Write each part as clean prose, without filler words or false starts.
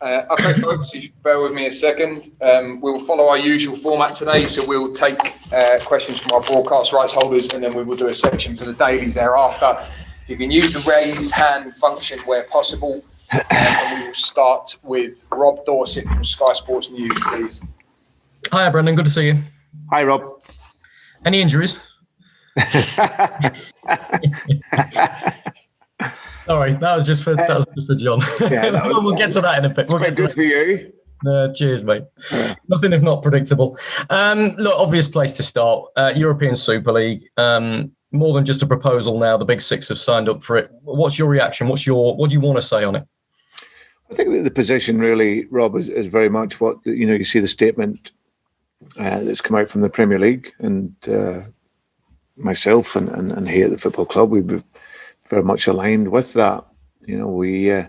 Okay, folks, you bear with me a second. We'll follow our usual format today. So we'll take questions from our broadcast rights holders, and then we will do a section for the dailies thereafter. You can use the raise hand function where possible. And we will start with Rob Dorset from Sky Sports News, please. Hi, Brendan. Good to see you. Hi, Rob. Any injuries? Sorry, that was just for John. Yeah, we'll get to that in a bit. Quite good for you. Cheers, mate. Yeah. Nothing if not predictable. Look, obvious place to start. European Super League. More than just a proposal now. The Big Six have signed up for it. What's your reaction? What do you want to say on it? I think that the position really, Rob, is very much what, you see the statement that's come out from the Premier League, and myself and here at the football club, we've very much aligned with that. We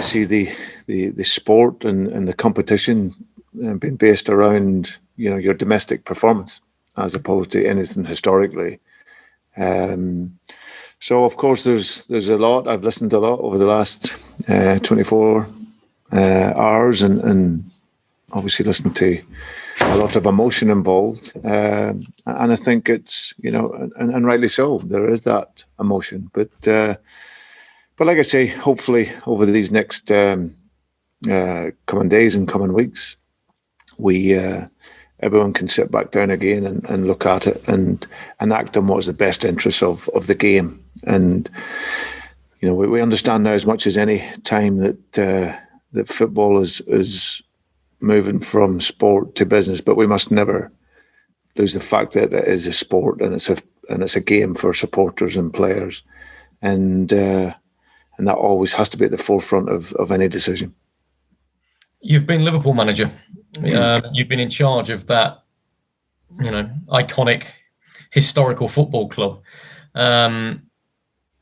see the sport and the competition being based around, your domestic performance as opposed to anything historically. So, of course, there's a lot. I've listened a lot over the last 24 hours and obviously listened to a lot of emotion involved. And I think it's, and rightly so, there is that emotion. But like I say, hopefully over these next coming days and coming weeks, everyone can sit back down again and look at it and act on what's the best interests of the game. And, we understand now as much as any time that football is moving from sport to business, but we must never lose the fact that it is a sport and it's a game for supporters and players. And that always has to be at the forefront of any decision. You've been Liverpool manager. You've been in charge of that, iconic, historical football club.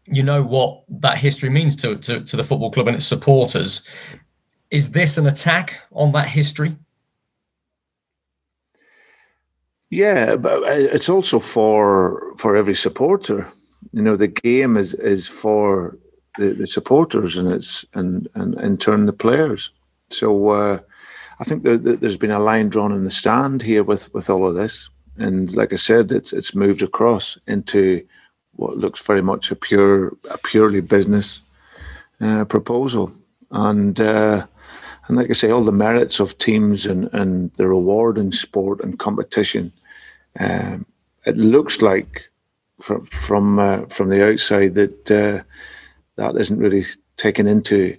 You know what that history means to the football club and its supporters. Is this an attack on that history? Yeah, but it's also for every supporter. The game is for the supporters and in turn the players. So I think there's been a line drawn in the stand here with all of this, and like I said, it's moved across into what looks very much a purely business proposal, and like I say, all the merits of teams and the reward in sport and competition. It looks like from the outside that isn't really taken into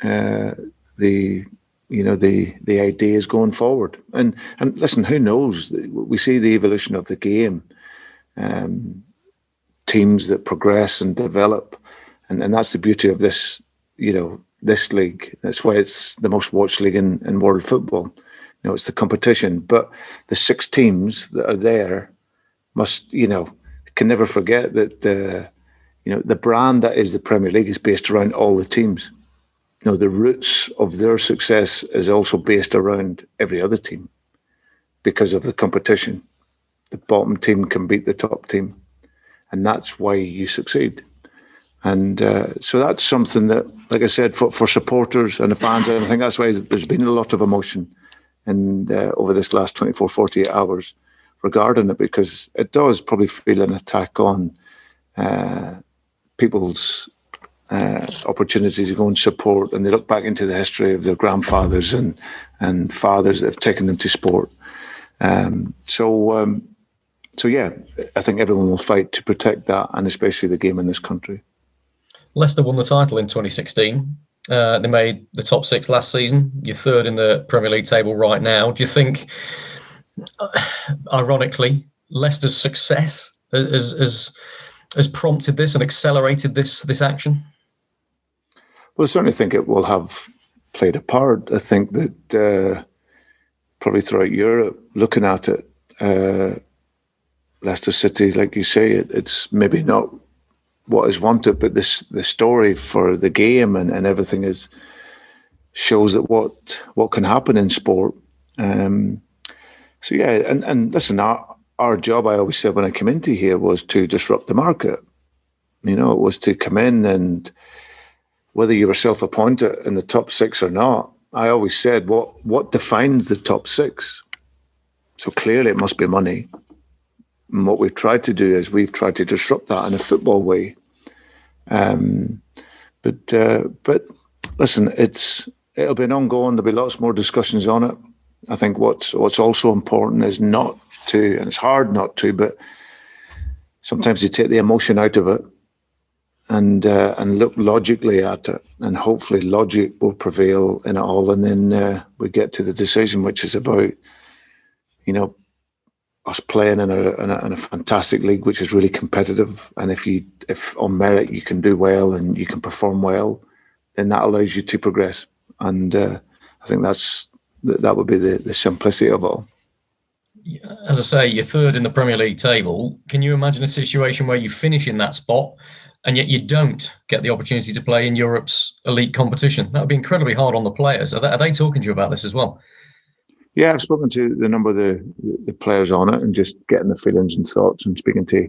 the ideas going forward. And listen, who knows? We see the evolution of the game. Teams that progress and develop, and that's the beauty of this, this league. That's why it's the most watched league in world football. It's the competition, but the 6 teams that are there must, can never forget that the brand that is the Premier League is based around all the teams. The roots of their success is also based around every other team because of the competition. The bottom team can beat the top team, and that's why you succeed. And so that's something that, like I said, for supporters and the fans, I think that's why there's been a lot of emotion over this last 24, 48 hours regarding it, because it does probably feel an attack on people's opportunities to go and support, and they look back into the history of their grandfathers and fathers that have taken them to sport. So yeah, I think everyone will fight to protect that, and especially the game in this country. Leicester won the title in 2016. They made the top 6 last season. You're 3rd in the Premier League table right now. Do you think, ironically, Leicester's success has prompted this and accelerated this action? Well, I certainly think it will have played a part. I think that probably throughout Europe, looking at it, Leicester City, like you say, it's maybe not what is wanted, but the story for the game and everything shows that what can happen in sport. So yeah, and listen, our job, I always said when I came into here, was to disrupt the market. It was to come in and whether you were self-appointed in the top six or not, I always said, what defines the top six? So clearly it must be money. And what we've tried to do is we've tried to disrupt that in a football way. But listen, it'll be an ongoing. There'll be lots more discussions on it. I think what's also important is not to, and it's hard not to, but sometimes you take the emotion out of it and look logically at it, and hopefully logic will prevail in it all, and then we get to the decision, which is about, us playing in a fantastic league, which is really competitive. And if on merit you can do well and you can perform well, then that allows you to progress. And I think that would be the simplicity of it all. As I say, you're third in the Premier League table. Can you imagine a situation where you finish in that spot and yet you don't get the opportunity to play in Europe's elite competition? That would be incredibly hard on the players. Are they talking to you about this as well? Yeah, I've spoken to the number of the players on it and just getting the feelings and thoughts, and speaking to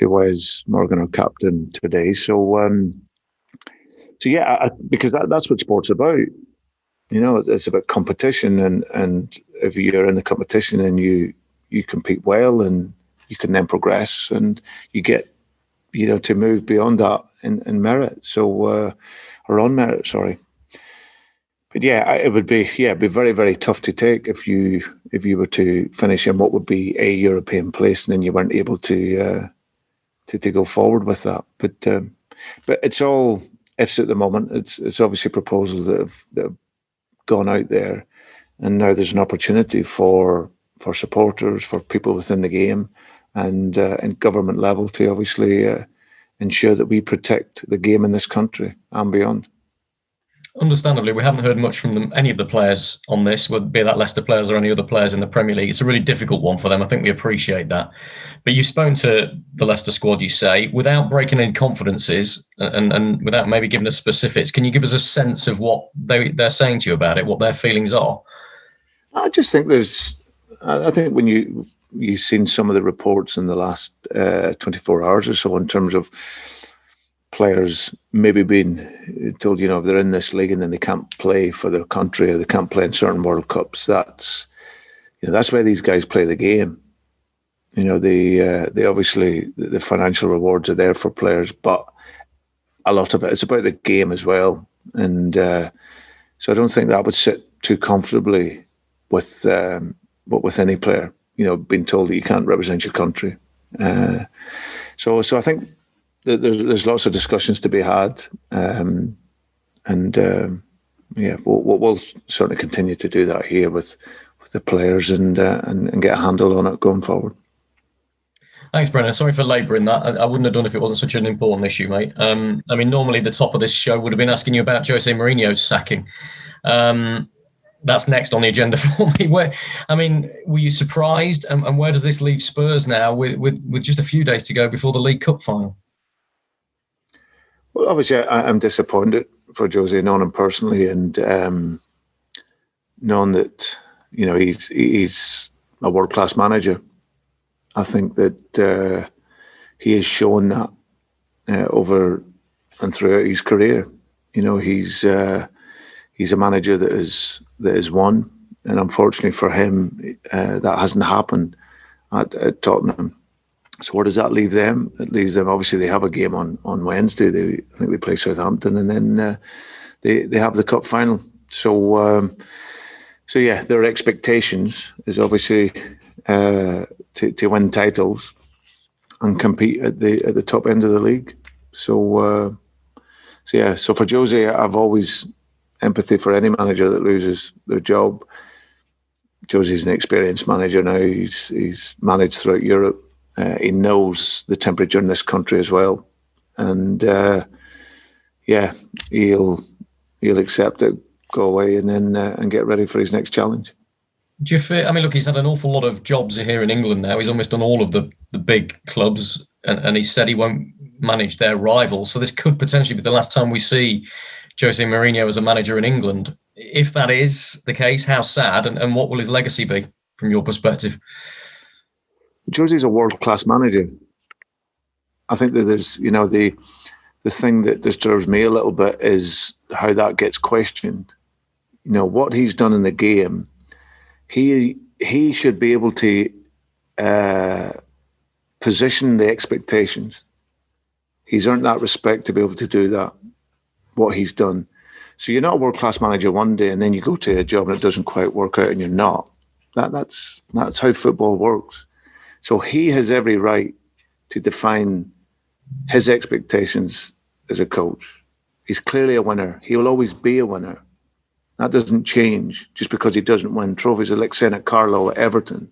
Wes Morgan, our captain, today. So yeah, because that's what sport's about. It's about competition, and if you're in the competition and you compete well, and you can then progress, and you get to move beyond that in merit. So or on merit, sorry. But yeah, it would be very, very tough to take if you were to finish in what would be a European place, and then you weren't able to go forward with that. But it's all ifs at the moment. It's obviously proposals that have gone out there, and now there's an opportunity for supporters, for people within the game, and government level to obviously ensure that we protect the game in this country and beyond. Understandably, we haven't heard much from any of the players on this, whether be that Leicester players or any other players in the Premier League. It's a really difficult one for them. I think we appreciate that. But you've spoken to the Leicester squad, you say, without breaking any confidences and without maybe giving us specifics. Can you give us a sense of what they're saying to you about it, what their feelings are? I just think I think when you've seen some of the reports in the last 24 hours or so in terms of players maybe being told, if they're in this league and then they can't play for their country, or they can't play in certain World Cups, that's where these guys play the game. They obviously, the financial rewards are there for players, but a lot of it's about the game as well. And so I don't think that would sit too comfortably with any player, being told that you can't represent your country. So I think there's lots of discussions to be had, and we'll certainly continue to do that here with the players and get a handle on it going forward. Thanks, Brendan. Sorry for labouring that. I wouldn't have done if it wasn't such an important issue, mate. Normally the top of this show would have been asking you about Jose Mourinho's sacking. That's next on the agenda for me. Were you surprised? And where does this leave Spurs now with just a few days to go before the League Cup final? Well, obviously, I'm disappointed for Jose, knowing him personally, and knowing that he's a world-class manager. I think that he has shown that over and throughout his career. He's a manager that is won, and unfortunately for him, that hasn't happened at Tottenham. So where does that leave them? It leaves them, obviously, they have a game on Wednesday. I think they play Southampton, and then they have the cup final. So yeah, their expectations is obviously to win titles and compete at the top end of the league. So for Jose, I've always empathy for any manager that loses their job. Jose's an experienced manager now. He's managed throughout Europe. He knows the temperature in this country as well, and he'll accept it, go away, and then and get ready for his next challenge. Do you feel? Look, he's had an awful lot of jobs here in England now. He's almost done all of the big clubs, and he said he won't manage their rivals. So this could potentially be the last time we see Jose Mourinho as a manager in England. If that is the case, how sad, and what will his legacy be from your perspective? Jose's a world-class manager. I think that there's, the the thing that disturbs me a little bit is how that gets questioned. You know, what he's done in the game, he should be able to position the expectations. He's earned that respect to be able to do that, what he's done. So you're not a world-class manager one day and then you go to a job and it doesn't quite work out and you're not. That's how football works. So he has every right to define his expectations as a coach. He's clearly a winner. He will always be a winner. That doesn't change just because he doesn't win trophies. Like saying at Carlo at Everton,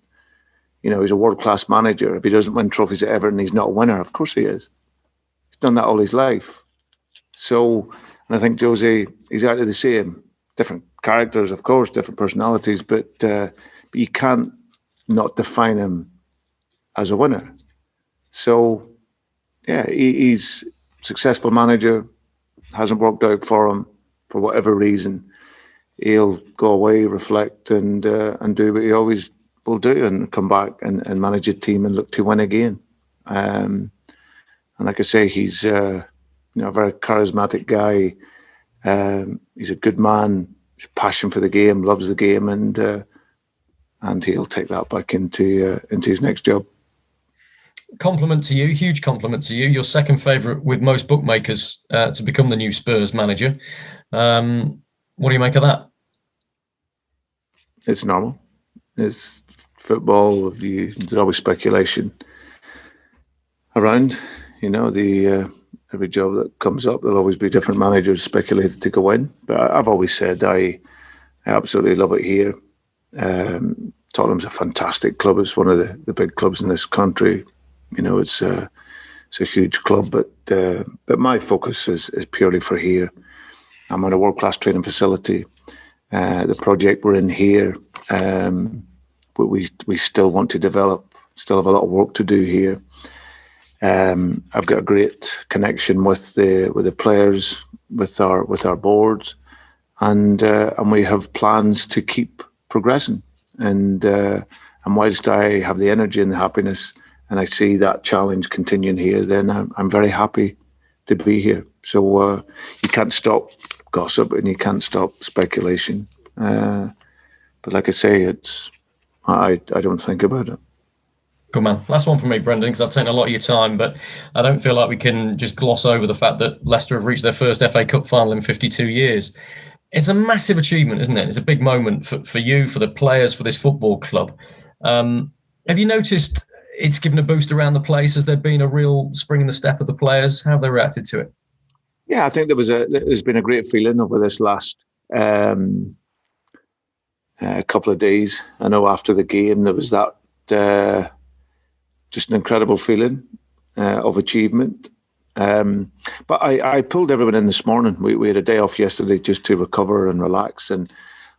you know, he's a world-class manager. If he doesn't win trophies at Everton, he's not a winner. Of course he is. He's done that all his life. So, and I think Jose, exactly the same. Different characters, of course, different personalities, but you can't not define him as a winner. So, yeah, he's a successful manager. Hasn't worked out for him for whatever reason. He'll go away, reflect, and do what he always will do, and come back and manage a team and look to win again. And like I say, he's a very charismatic guy. He's a good man. He's passion for the game, loves the game, and he'll take that back into his next job. Compliment to you, huge compliment to you. Your second favourite with most bookmakers to become the new Spurs manager. What do you make of that? It's normal. It's football. There's always speculation around. You know, every job that comes up, there'll always be different managers speculated to go in. But I've always said I absolutely love it here. Tottenham's a fantastic club. It's one of the big clubs in this country. You know, it's a huge club, but my focus is purely for here. I'm on a world-class training facility. The project we're in here, but we still want to develop. Still have a lot of work to do here. I've got a great connection with the players, with our boards, and we have plans to keep progressing. And whilst I have the energy and the happiness, and I see that challenge continuing here, then I'm very happy to be here. So you can't stop gossip and you can't stop speculation. But like I say, I don't think about it. Good man. Last one from me, Brendan, because I've taken a lot of your time, but I don't feel like we can just gloss over the fact that Leicester have reached their first FA Cup final in 52 years. It's a massive achievement, isn't it? It's a big moment for you, for the players, for this football club. Have you noticed it's given a boost around the place? Has there been a real spring in the step of the players? How have they reacted to it? Yeah, I think there's been a great feeling over this last couple of days. I know after the game there was that just an incredible feeling of achievement. But I pulled everyone in this morning. We had a day off yesterday just to recover and relax, and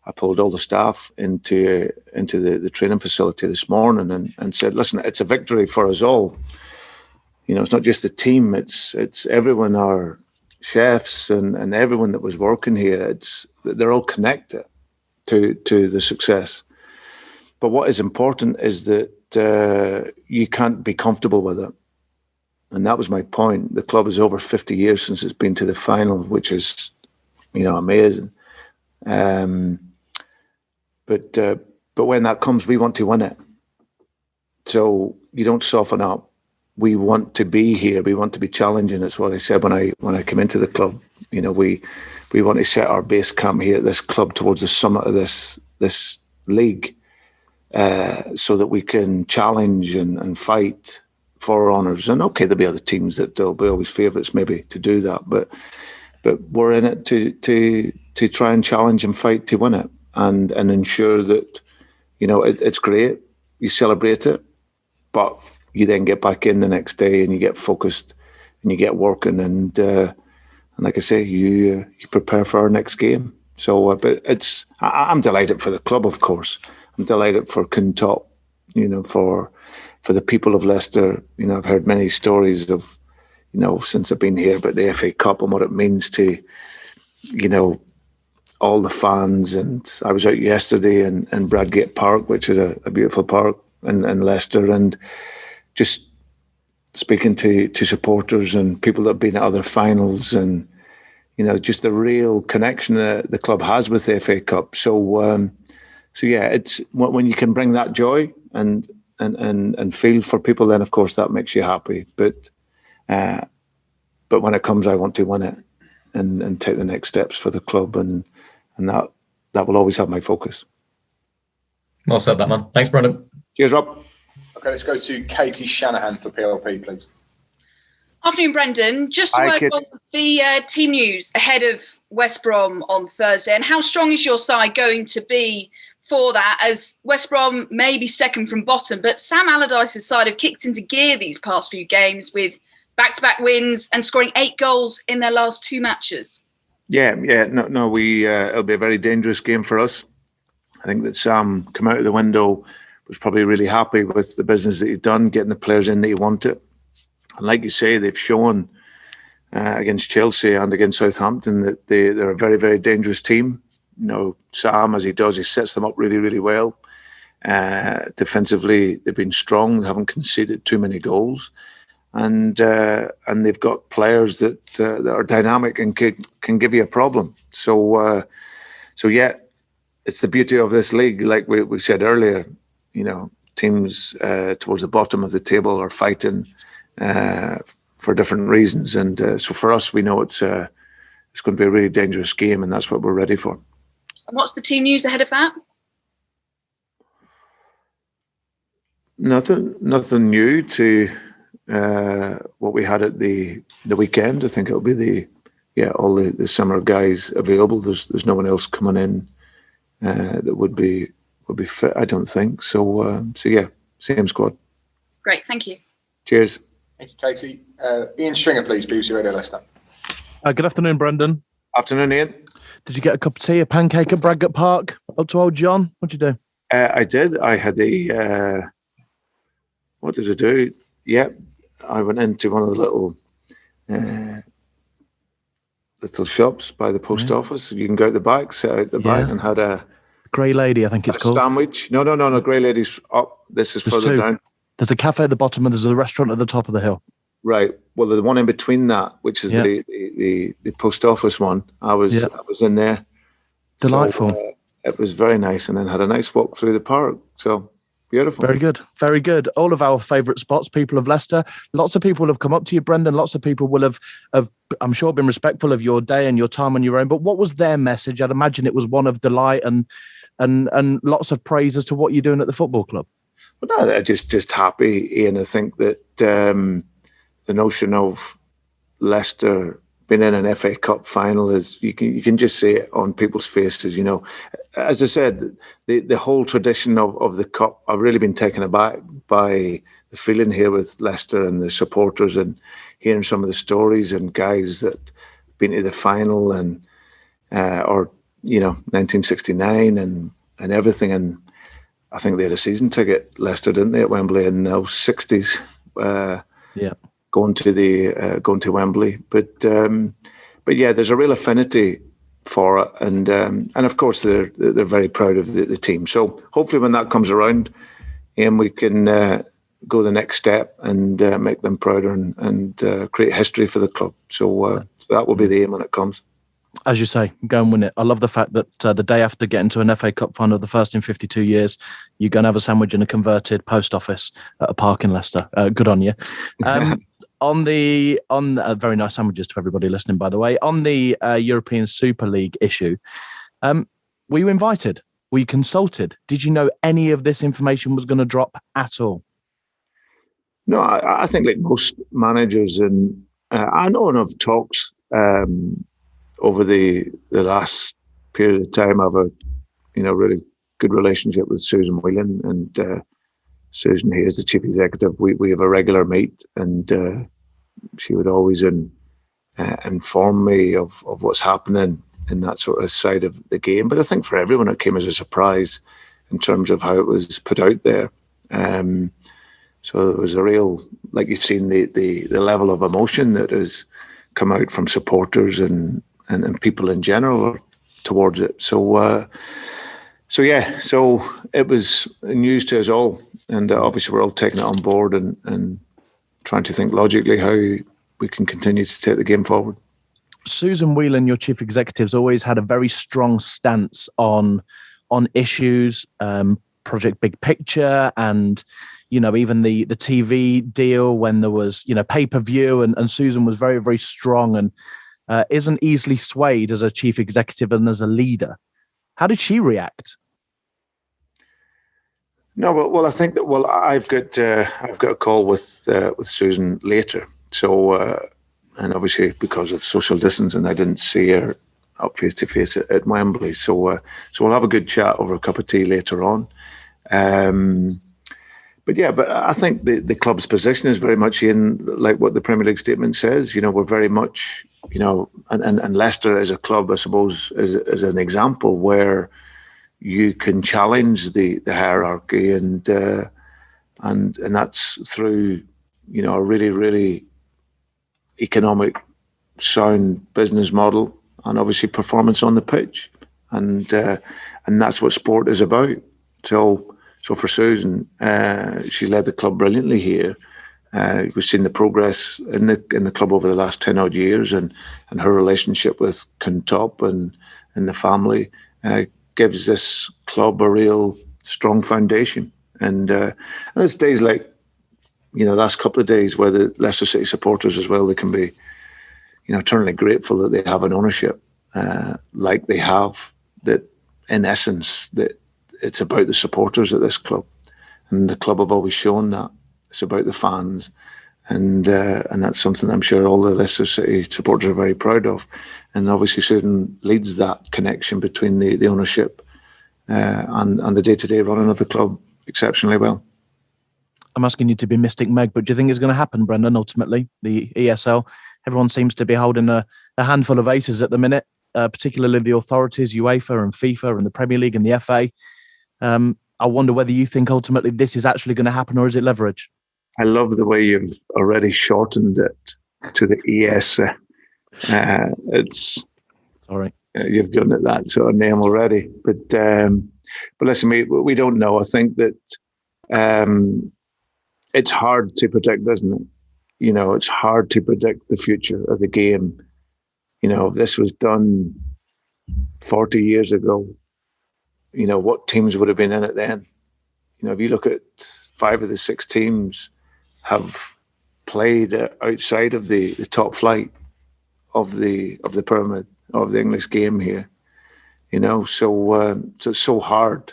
I pulled all the staff into the training facility this morning and said, listen, it's a victory for us all. You know, it's not just the team, it's everyone, our chefs and everyone that was working here. They're all connected to the success. But what is important is that you can't be comfortable with it. And that was my point. The club is over 50 years since it's been to the final, which is, amazing. But when that comes, we want to win it. So you don't soften up. We want to be here. We want to be challenging. That's what I said when I came into the club. You know, we want to set our base camp here at this club towards the summit of this league, so that we can challenge and fight for honours. And okay, there'll be other teams that there'll be always favourites maybe to do that, but we're in it to try and challenge and fight to win it and ensure that, it's great. You celebrate it, but you then get back in the next day and you get focused and you get working and like I say, you prepare for our next game. So, but I'm delighted for the club, of course. I'm delighted for Quintop, for the people of Leicester. I've heard many stories of, since I've been here about the FA Cup and what it means to, all the fans. And I was out yesterday in Bradgate Park, which is a beautiful park in Leicester, and just speaking to supporters and people that have been at other finals, and just the real connection that the club has with the FA Cup. So yeah, it's when you can bring that joy and feel for people, then of course that makes you happy. But when it comes, I want to win it and take the next steps for the club, and that will always have my focus. Well said, that man. Thanks, Brendan. Cheers, Rob. Okay, let's go to Katie Shanahan for PLP, please. Afternoon, Brendan. Just a Hi, word Kit. on the team news ahead of West Brom on Thursday, and how strong is your side going to be for that, as West Brom may be second from bottom, but Sam Allardyce's side have kicked into gear these past few games with back-to-back wins and scoring 8 goals in their last 2 matches. Yeah. No. It'll be a very dangerous game for us. I think that Sam come out of the window, was probably really happy with the business that he'd done, getting the players in that he wanted. And like you say, they've shown against Chelsea and against Southampton that they're a very, very dangerous team. Sam, as he does, he sets them up really, really well. Defensively, they've been strong. They haven't conceded too many goals. And they've got players that are dynamic and can give you a problem. So yeah, it's the beauty of this league. Like we said earlier, teams towards the bottom of the table are fighting for different reasons. And so for us, we know it's going to be a really dangerous game, and that's what we're ready for. And what's the team news ahead of that? Nothing new to what we had at the weekend. I think it'll be all the summer guys available. There's no one else coming in that would be fit, I don't think. So yeah, same squad. Great, thank you. Cheers. Thank you, Katie. Ian Stringer, please, BBC Radio Leicester. Good afternoon, Brendan. Afternoon, Ian. Did you get a cup of tea, a pancake at Bradgate Park up to Old John? What'd you do? I did. I had what did I do? Yeah, I went into one of the little shops by the post office. You can go out the back, sit out the back, and had a Grey Lady, I think it's called. Sandwich. No. Grey Lady's up. This is further down. There's a cafe at the bottom and there's a restaurant at the top of the hill. Right. Well, the one in between that, which is the post office one, I was in there. Delightful. So, it was very nice, and then had a nice walk through the park. So beautiful. Very good. Very good. All of our favourite spots, people of Leicester. Lots of people have come up to you, Brendan. Lots of people will have I'm sure, been respectful of your day and your time on your own. But what was their message? I'd imagine it was one of delight and lots of praise as to what you're doing at the football club. Well, no, they're just happy, Ian. I think that the notion of Leicester being in an FA Cup final is you can just see it on people's faces. As I said, the whole tradition of the cup, I've really been taken aback by the feeling here with Leicester and the supporters, and hearing some of the stories and guys that been to the final and 1969 and everything. And I think they had a season ticket, Leicester, didn't they, at Wembley in those 60s? Going to Wembley, but yeah, there's a real affinity for it, and of course they're very proud of the team. So hopefully when that comes around, we can go the next step and make them prouder and create history for the club. So that will be the aim when it comes. As you say, go and win it. I love the fact that the day after getting to an FA Cup final, the first in 52 years, you're going to have a sandwich in a converted post office at a park in Leicester. Good on you. On very nice sandwiches to everybody listening, by the way. On the European Super League issue, were you invited? Were you consulted? Did you know any of this information was going to drop at all? No, I think like most managers, and I know of talks over the last period of time. I have a really good relationship with Susan Whelan, and Susan here is the chief executive. We have a regular meet, and she would always inform me of what's happening in that sort of side of the game. But I think for everyone it came as a surprise in terms of how it was put out there. So it was a real, like you've seen the level of emotion that has come out from supporters and people in general towards it. So it was news to us all, and obviously we're all taking it on board and trying to think logically how we can continue to take the game forward. Susan Whelan, your chief executive, has always had a very strong stance on issues, Project Big Picture, and even the TV deal when there was pay-per-view, and Susan was very, very strong and isn't easily swayed as a chief executive and as a leader. How did she react? No, well, I think that I've got a call with Susan later. So, and obviously because of social distancing, I didn't see her up face to face at Wembley. So we'll have a good chat over a cup of tea later on. But I think the club's position is very much in like what the Premier League statement says. We're very much, and Leicester as a club, I suppose, is an example where you can challenge the hierarchy, and that's through a really, really economic, sound business model, and obviously performance on the pitch, and that's what sport is about. So for Susan, she led the club brilliantly here. We've seen the progress in the club over the last 10 odd years, and her relationship with Kuntop and the family gives this club a real strong foundation. And it's days like, the last couple of days where the Leicester City supporters as well, they can be, eternally grateful that they have an ownership like they have, that in essence, that it's about the supporters at this club. And the club have always shown that. It's about the fans. And that's something I'm sure all the Leicester City supporters are very proud of. And obviously Susan leads that connection between the ownership and the day-to-day running of the club exceptionally well. I'm asking you to be Mystic Meg, but do you think it's going to happen, Brendan, ultimately, the ESL? Everyone seems to be holding a handful of aces at the minute, particularly the authorities, UEFA and FIFA and the Premier League and the FA. I wonder whether you think ultimately this is actually going to happen, or is it leverage? I love the way you've already shortened it to the ES. It's sorry, you've given it that sort of name already. But listen, we don't know. I think that it's hard to predict, isn't it? It's hard to predict the future of the game. If this was done 40 years ago, what teams would have been in it then? If you look at 5 of the 6 teams have played outside of the top flight of the pyramid of the English game here, so it's so hard.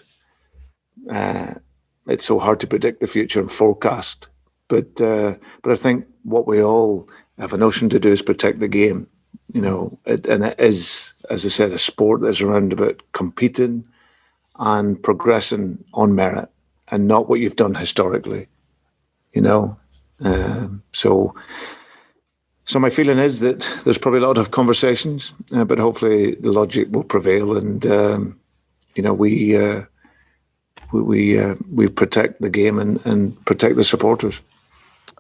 It's so hard to predict the future and forecast. But I think what we all have a notion to do is protect the game. And it is, as I said, a sport that's around about competing and progressing on merit, and not what you've done historically. So my feeling is that there's probably a lot of conversations, but hopefully the logic will prevail, and we protect the game and protect the supporters.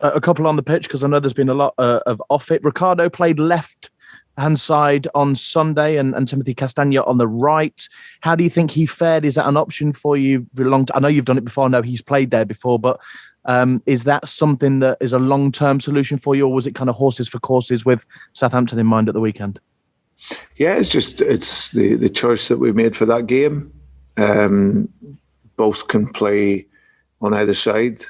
A couple on the pitch, because I know there's been a lot of off it. Ricardo played left hand side on Sunday, and Timothy Castagna on the right. How do you think he fared? Is that an option for you for a long time? I know you've done it before. I know he's played there before, but is that something that is a long-term solution for you, or was it kind of horses for courses with Southampton in mind at the weekend? Yeah, it's the choice that we made for that game. Both can play on either side.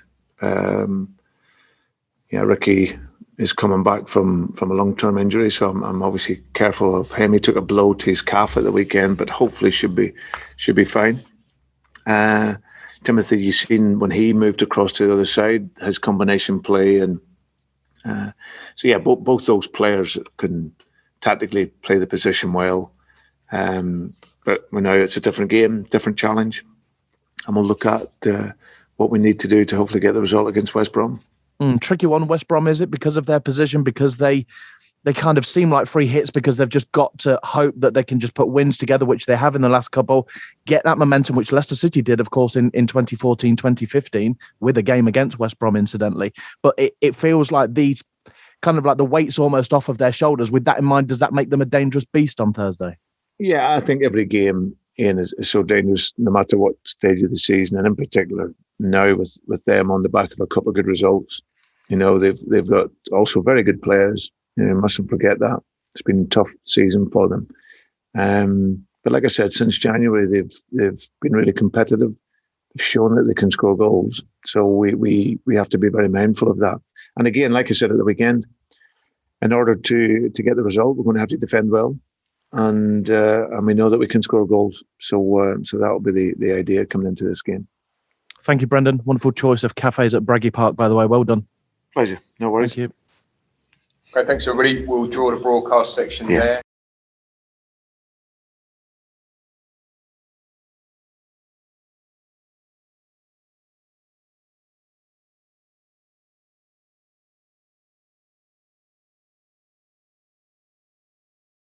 Ricky is coming back from a long-term injury, so I'm obviously careful of him. He took a blow to his calf at the weekend, but hopefully should be fine. Timothy, you've seen when he moved across to the other side, his combination play, and both those players can tactically play the position well. But we know it's a different game, different challenge, and we'll look at what we need to do to hopefully get the result against West Brom. Tricky one, West Brom, is it? Because of their position, because they kind of seem like free hits, because they've just got to hope that they can just put wins together, which they have in the last couple, get that momentum, which Leicester City did, of course, in 2014, 2015, with a game against West Brom, incidentally. But it feels like these kind of like the weight's almost off of their shoulders. With that in mind, does that make them a dangerous beast on Thursday? Yeah, I think every game, Ian, is so dangerous, no matter what stage of the season, and in particular now with them on the back of a couple of good results. You know, they've got also very good players. You know, mustn't forget that. It's been a tough season for them. But like I said, since January, they've been really competitive. They've shown that they can score goals. So we have to be very mindful of that. And again, like I said at the weekend, in order to get the result, we're going to have to defend well, and we know that we can score goals. So that will be the idea coming into this game. Thank you, Brendan. Wonderful choice of cafes at Braggy Park, by the way. Well done. Pleasure. No worries. Thank you. Okay, thanks everybody. We'll draw the broadcast section there.